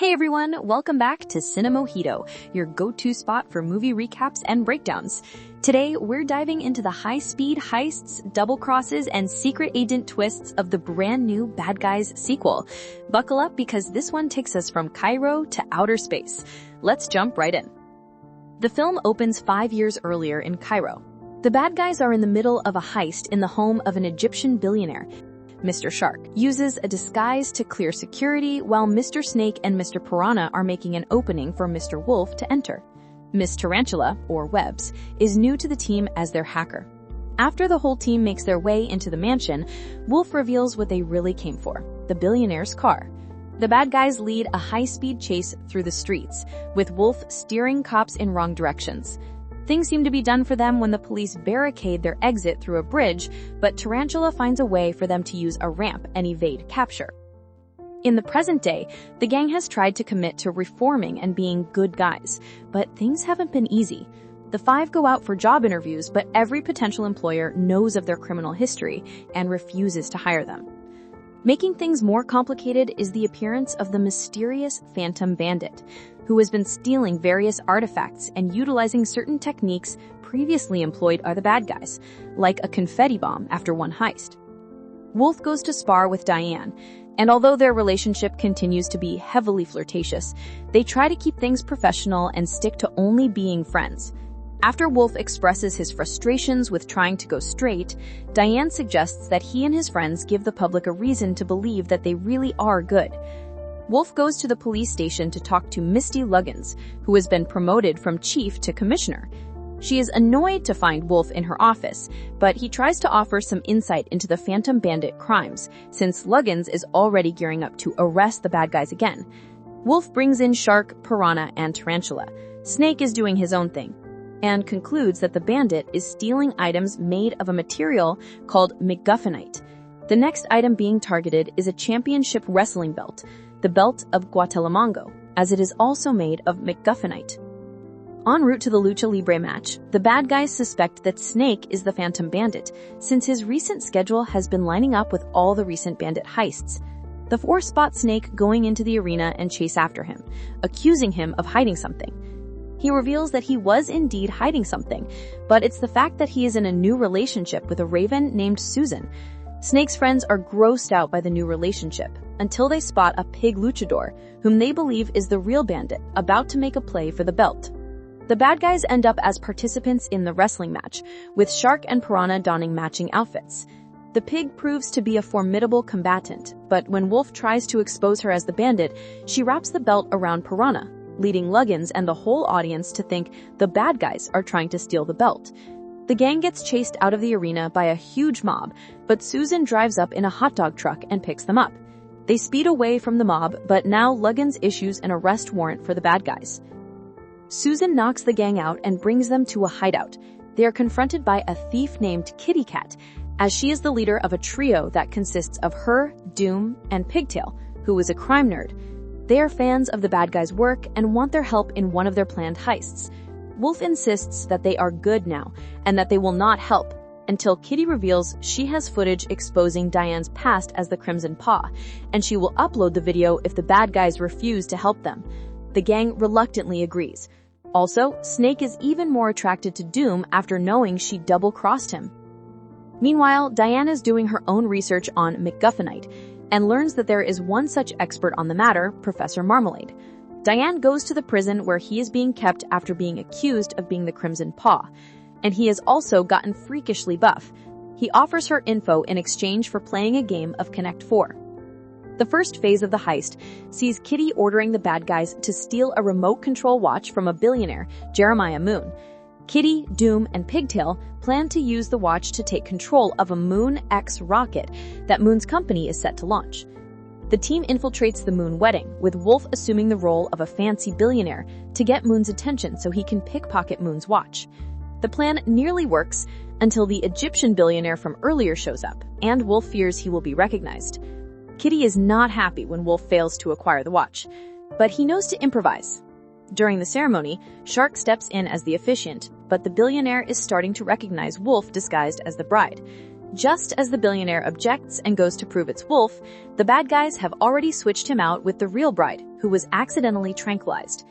Hey everyone, welcome back to Cinemojito, your go-to spot for movie recaps and breakdowns. Today, we're diving into the high-speed heists, double crosses, and secret agent twists of the brand new Bad Guys sequel. Buckle up because this one takes us from Cairo to outer space. Let's jump right in. The film opens 5 years earlier in Cairo. The bad guys are in the middle of a heist in the home of an Egyptian billionaire. Mr. Shark uses a disguise to clear security while Mr. Snake and Mr. Piranha are making an opening for Mr. Wolf to enter. Miss Tarantula, or Webs, is new to the team as their hacker. After the whole team makes their way into the mansion, Wolf reveals what they really came for, the billionaire's car. The bad guys lead a high-speed chase through the streets, with Wolf steering cops in wrong directions. Things seem to be done for them when the police barricade their exit through a bridge, but Tarantula finds a way for them to use a ramp and evade capture. In the present day, the gang has tried to commit to reforming and being good guys, but things haven't been easy. The five go out for job interviews, but every potential employer knows of their criminal history and refuses to hire them. Making things more complicated is the appearance of the mysterious Phantom Bandit, who has been stealing various artifacts and utilizing certain techniques previously employed by the bad guys, like a confetti bomb after one heist. Wolf goes to spar with Diane, and although their relationship continues to be heavily flirtatious, they try to keep things professional and stick to only being friends. After Wolf expresses his frustrations with trying to go straight, Diane suggests that he and his friends give the public a reason to believe that they really are good. Wolf goes to the police station to talk to Misty Luggins, who has been promoted from chief to commissioner. She is annoyed to find Wolf in her office, but he tries to offer some insight into the Phantom Bandit crimes, since Luggins is already gearing up to arrest the bad guys again. Wolf brings in Shark, Piranha, and Tarantula. Snake is doing his own thing, and concludes that the bandit is stealing items made of a material called MacGuffinite. The next item being targeted is a championship wrestling belt, the belt of Guatelamango, as it is also made of MacGuffinite. En route to the Lucha Libre match, the bad guys suspect that Snake is the Phantom Bandit, since his recent schedule has been lining up with all the recent bandit heists. The four spot Snake going into the arena and chase after him, accusing him of hiding something. He reveals that he was indeed hiding something, but it's the fact that he is in a new relationship with a raven named Susan. Snake's friends are grossed out by the new relationship, until they spot a pig luchador, whom they believe is the real bandit, about to make a play for the belt. The bad guys end up as participants in the wrestling match, with Shark and Piranha donning matching outfits. The pig proves to be a formidable combatant, but when Wolf tries to expose her as the bandit, she wraps the belt around Piranha, leading Luggins and the whole audience to think the bad guys are trying to steal the belt. The gang gets chased out of the arena by a huge mob, but Susan drives up in a hot dog truck and picks them up. They speed away from the mob, but now Luggins issues an arrest warrant for the bad guys. Susan knocks the gang out and brings them to a hideout. They are confronted by a thief named Kitty Cat, as she is the leader of a trio that consists of her, Doom, and Pigtail, who is a crime nerd. They are fans of the bad guys' work and want their help in one of their planned heists. Wolf insists that they are good now and that they will not help, until Kitty reveals she has footage exposing Diane's past as the Crimson Paw, and she will upload the video if the bad guys refuse to help them. The gang reluctantly agrees. Also, Snake is even more attracted to Doom after knowing she double-crossed him. Meanwhile, Diane is doing her own research on MacGuffinite, and learns that there is one such expert on the matter, Professor Marmalade. Diane goes to the prison where he is being kept after being accused of being the Crimson Paw, and he has also gotten freakishly buff. He offers her info in exchange for playing a game of Connect 4. The first phase of the heist sees Kitty ordering the bad guys to steal a remote control watch from a billionaire, Jeremiah Moon. Kitty, Doom, and Pigtail plan to use the watch to take control of a Moon X rocket that Moon's company is set to launch. The team infiltrates the Moon wedding, with Wolf assuming the role of a fancy billionaire to get Moon's attention so he can pickpocket Moon's watch. The plan nearly works until the Egyptian billionaire from earlier shows up, and Wolf fears he will be recognized. Kitty is not happy when Wolf fails to acquire the watch, but he knows to improvise. During the ceremony, Shark steps in as the officiant, but the billionaire is starting to recognize Wolf disguised as the bride. Just as the billionaire objects and goes to prove it's Wolf, the bad guys have already switched him out with the real bride, who was accidentally tranquilized.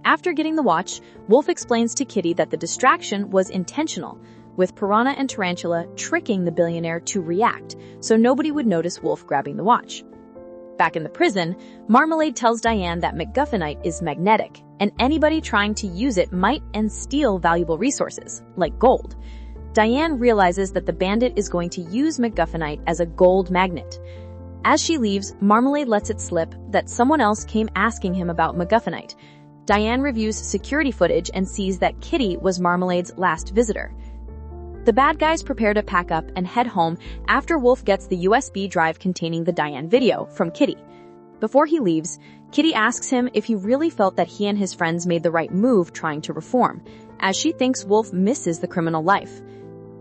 After getting the watch, Wolf explains to Kitty that the distraction was intentional, with Piranha and Tarantula tricking the billionaire to react, so nobody would notice Wolf grabbing the watch. Back in the prison, Marmalade tells Diane that MacGuffinite is magnetic, and anybody trying to use it might and steal valuable resources, like gold. Diane realizes that the bandit is going to use MacGuffinite as a gold magnet. As she leaves, Marmalade lets it slip that someone else came asking him about MacGuffinite. Diane reviews security footage and sees that Kitty was Marmalade's last visitor. The bad guys prepare to pack up and head home after Wolf gets the USB drive containing the Diane video from Kitty. Before he leaves, Kitty asks him if he really felt that he and his friends made the right move trying to reform, as she thinks Wolf misses the criminal life.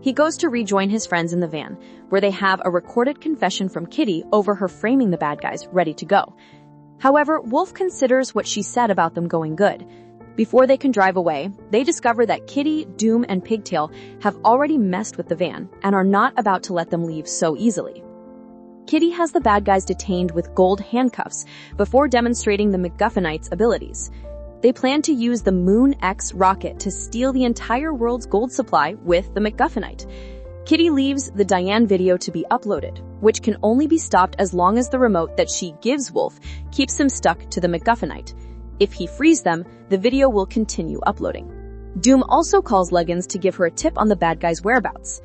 He goes to rejoin his friends in the van, where they have a recorded confession from Kitty over her framing the bad guys ready to go. However, Wolf considers what she said about them going good. Before they can drive away, they discover that Kitty, Doom, and Pigtail have already messed with the van and are not about to let them leave so easily. Kitty has the bad guys detained with gold handcuffs before demonstrating the MacGuffinite's abilities. They plan to use the Moon X rocket to steal the entire world's gold supply with the MacGuffinite. Kitty leaves the Diane video to be uploaded, which can only be stopped as long as the remote that she gives Wolf keeps him stuck to the MacGuffinite. If he frees them, the video will continue uploading. Doom also calls Luggins to give her a tip on the bad guys' whereabouts.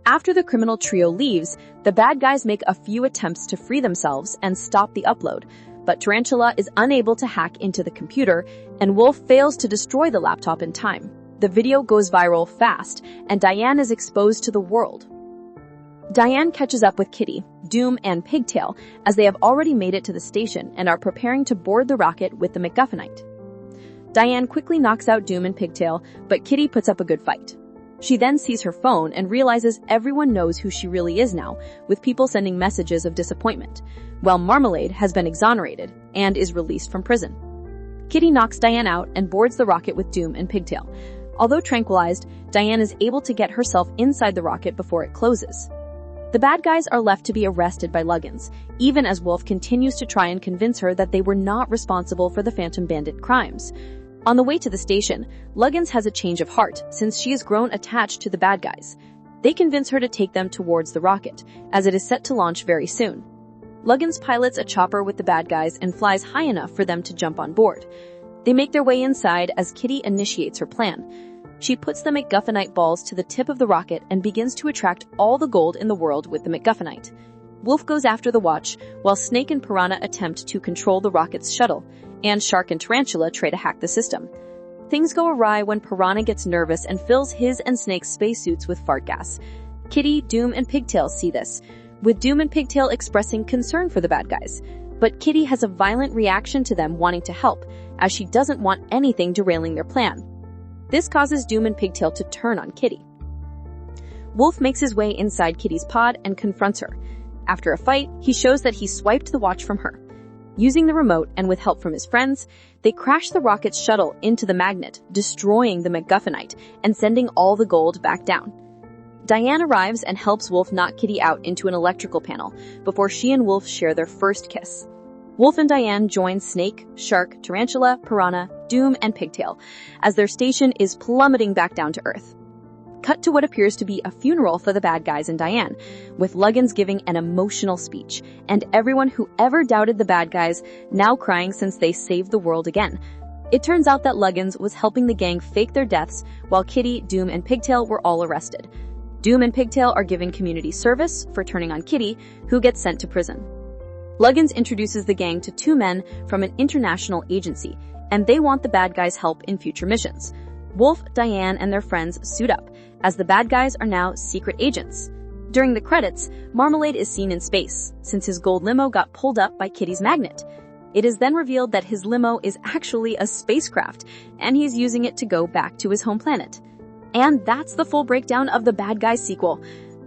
After the criminal trio leaves, the bad guys make a few attempts to free themselves and stop the upload, but Tarantula is unable to hack into the computer, and Wolf fails to destroy the laptop in time. The video goes viral fast, and Diane is exposed to the world. Diane catches up with Kitty, Doom, and Pigtail as they have already made it to the station and are preparing to board the rocket with the MacGuffinite. Diane quickly knocks out Doom and Pigtail, but Kitty puts up a good fight. She then sees her phone and realizes everyone knows who she really is now, with people sending messages of disappointment, while Marmalade has been exonerated and is released from prison. Kitty knocks Diane out and boards the rocket with Doom and Pigtail. Although tranquilized, Diane is able to get herself inside the rocket before it closes. The bad guys are left to be arrested by Luggins, even as Wolf continues to try and convince her that they were not responsible for the Phantom Bandit crimes. On the way to the station, Luggins has a change of heart since she has grown attached to the bad guys. They convince her to take them towards the rocket, as it is set to launch very soon. Luggins pilots a chopper with the bad guys and flies high enough for them to jump on board. They make their way inside as Kitty initiates her plan. She puts the MacGuffinite balls to the tip of the rocket and begins to attract all the gold in the world with the MacGuffinite. Wolf goes after the watch, while Snake and Piranha attempt to control the rocket's shuttle, and Shark and Tarantula try to hack the system. Things go awry when Piranha gets nervous and fills his and Snake's spacesuits with fart gas. Kitty, Doom, and Pigtail see this, with Doom and Pigtail expressing concern for the bad guys. But Kitty has a violent reaction to them wanting to help, as she doesn't want anything derailing their plan. This causes Doom and Pigtail to turn on Kitty. Wolf makes his way inside Kitty's pod and confronts her. After a fight, he shows that he swiped the watch from her. Using the remote and with help from his friends, they crash the rocket's shuttle into the magnet, destroying the MacGuffinite and sending all the gold back down. Diane arrives and helps Wolf knock Kitty out into an electrical panel before she and Wolf share their first kiss. Wolf and Diane join Snake, Shark, Tarantula, Piranha, Doom, and Pigtail as their station is plummeting back down to Earth. Cut to what appears to be a funeral for the bad guys and Diane, with Luggins giving an emotional speech, and everyone who ever doubted the bad guys now crying since they saved the world again. It turns out that Luggins was helping the gang fake their deaths, while Kitty, Doom, and Pigtail were all arrested. Doom and Pigtail are given community service for turning on Kitty, who gets sent to prison. Luggins introduces the gang to two men from an international agency, and they want the bad guys' help in future missions. Wolf, Diane, and their friends suit up, as the bad guys are now secret agents. During the credits, Marmalade is seen in space, since his gold limo got pulled up by Kitty's magnet. It is then revealed that his limo is actually a spacecraft, and he's using it to go back to his home planet. And that's the full breakdown of the Bad Guys sequel.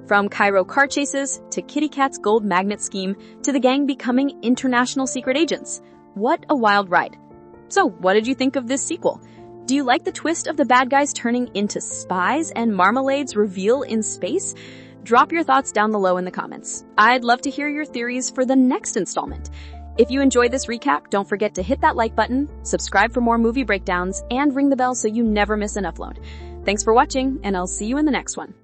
From Cairo car chases, to Kitty Cat's gold magnet scheme, to the gang becoming international secret agents. What a wild ride. So, what did you think of this sequel? Do you like the twist of the bad guys turning into spies and Marmalade's reveal in space? Drop your thoughts down below in the comments. I'd love to hear your theories for the next installment. If you enjoyed this recap, don't forget to hit that like button, subscribe for more movie breakdowns, and ring the bell so you never miss an upload. Thanks for watching, and I'll see you in the next one.